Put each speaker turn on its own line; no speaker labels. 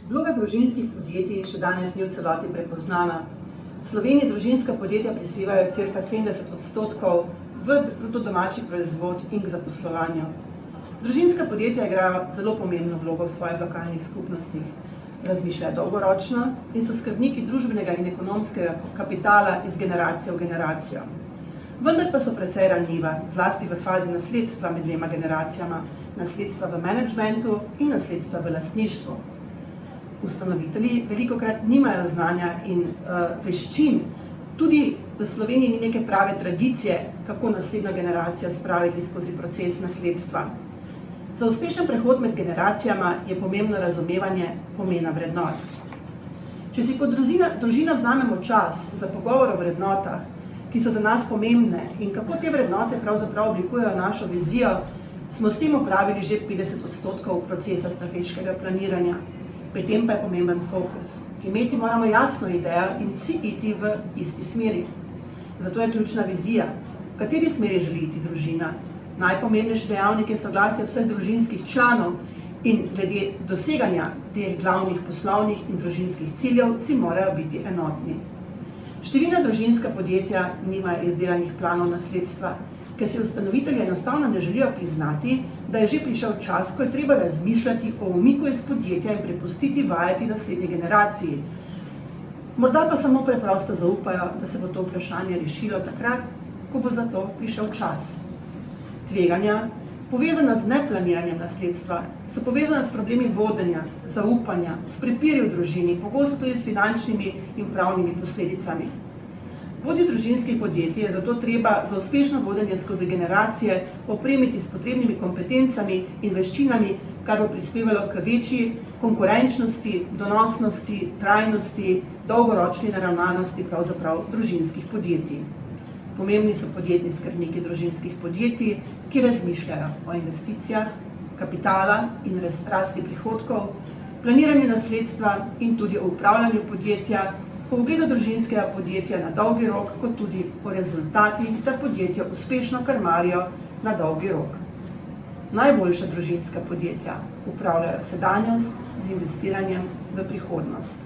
Vloga družinskih podjetij še danes ni v celoti prepoznana. V Sloveniji družinska podjetja prispevajo cirka 70% v bruto domači proizvod in k zaposlovanju. Družinska podjetja igrajo zelo pomembno vlogo v svojih lokalnih skupnostih. Razmišljajo dolgoročno in so skrbniki družbenega in ekonomskega kapitala iz generacije v generacijo. Vendar pa so precej ranljiva, zlasti v fazi nasledstva med dvema generacijama, nasledstva v menedžmentu in nasledstva v lastništvu. Ustanovitelji velikokrat nimajo znanja in veščin, tudi v Sloveniji ni neke prave tradicije, kako naslednjo generacijo spraviti skozi proces nasledstva. Za uspešen prehod med generacijama je pomembno razumevanje pomena vrednot. Če si kot družina vzamemo čas za pogovor o vrednotah, ki so za nas pomembne in kako te vrednote pravzaprav oblikujejo našo vizijo, smo s tem opravili že 50% procesa strateškega planiranja. Pri tem pa je pomemben fokus. Imeti moramo jasno idejo in vsi iti v isti smeri. Zato je ključna vizija, v kateri smeri želi iti družina. Najpomembnejši dejavnik je soglasje vseh družinskih članov in glede doseganja teh glavnih poslovnih in družinskih ciljev si morajo biti enotni. Številna družinska podjetja nimajo izdelanih planov nasledstva, ker si ustanovitelji enostavno ne želijo priznati, da je že prišel čas, ko je treba razmišljati o umiku iz podjetja in prepustiti vajeti naslednji generaciji. Morda pa samo preprosto zaupajo, da se bo to vprašanje rešilo takrat, ko bo za to prišel čas. Tveganja, povezana z neplaniranjem nasledstva, so povezana s problemi vodenja, zaupanja, s prepiri v družini, pogosto tudi s finančnimi in pravnimi posledicami. Vodji družinskih podjetij je zato treba za uspešno vodenje skozi generacije opremiti s potrebnimi kompetencami in veščinami, kar bo prispevalo k večji konkurenčnosti, donosnosti, trajnosti, dolgoročni naravnanosti pravzaprav družinskih podjetij. Pomembni so podjetni skrbniki družinskih podjetij, ki razmišljajo o investicijah, kapitala in rasti prihodkov, planiranju nasledstva in tudi o upravljanju podjetja, po ugledu družinskega podjetja na dolgi rok, kot tudi o rezultatih, da podjetja uspešno krmarijo na dolgi rok. Najboljša družinska podjetja upravljajo sedanjost z investiranjem v prihodnost.